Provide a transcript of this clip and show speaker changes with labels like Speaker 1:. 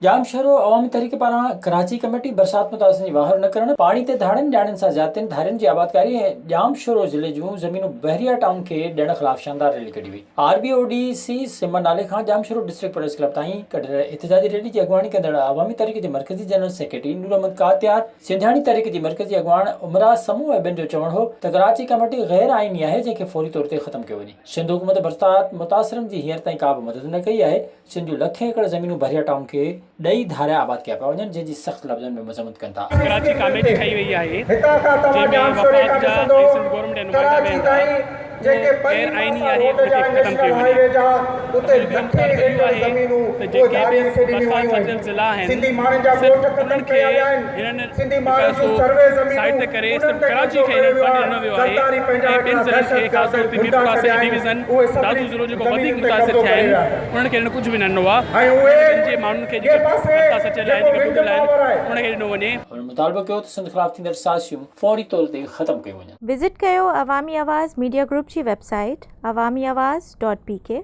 Speaker 1: जामशहरो अवामी तहरीक पारां कराची कमेटी बरसात मुतासिर जी वाहर न करण पानी ते धाड़न ॼाणनि सां जातियुनि धारियुनि जी आबादकारी ऐं जामशहरो ज़िले जूं ज़मीनूं बहरिया टाउन खे ॾियण ख़िलाफ़ शानदार रैली कढी वई। RBODC सिमन नाले खां जामशहरो डिस्ट्रिक्ट प्रेस क्लब ताईं कढियल एहतिजाजी रैली जी अॻवानी कंदड़ अवामी तहरीक जे मर्कज़ी जनरल सेक्रेटरी नूर अहमद कातियार, सिंधियाणी तहरीक जी मर्कज़ी अॻवान उमराज समूह ऐं ॿियनि जो चवणु हो त कराची कमेटी गैर आइनी आहे जंहिंखे फौरी तौर ते ख़तमु कयो वञे। सिंध हुकूमत बरसात मुतासिरनि जी हींअर ताईं का बि मदद न कई आहे। सिंध जूं लखें एकड़ ज़मीनूं बहरिया टाउन खे ॾेई धारिया आबाद किया पिया वञनि, जंहिंजी सख़्त लफ़्ज़नि में मज़म्मत कनि था।
Speaker 2: कराची कमेटी ठही वई आहे जंहिंमें वफ़ाक़ जा ऐं सिंध गवर्नमेंट जा नुमाइंदा वेहनि था। गैर आइनी आहे उनखे ख़तमु कयो वञे। असांजो ॿियो मुतालबो इहो आहे त जेके बि बरसात सचल ज़िला आहिनि सिर्फ़ु उन्हनि खे हिननि पैसो साइड ते करे सिर्फ़ु कराची खे हिननि फंड ॾिनो वियो आहे ऐं ॿियनि ज़िलनि खे ख़ासि तौर ते मीरपुर आसिफ डिवीज़न दादू ज़िलो जेको वधीक मुतासिर थिया आहिनि उन्हनि खे हिन कुझु बि न ॾिनो आहे। जिन जे माण्हुनि खे जेके बरसात सचल आहिनि जेके डुबियल आहिनि उनखे ॾिनो वञे।
Speaker 1: मुतालबो कयो त सिंध ख़िलाफ़ थींदड़ साज़िशूं फौरी तौर ते ख़तमु कयूं वञनि।
Speaker 3: विज़िट कयो अवामी आवाज़ मीडिया ग्रुप जी वेबसाइट awamiawaz.pk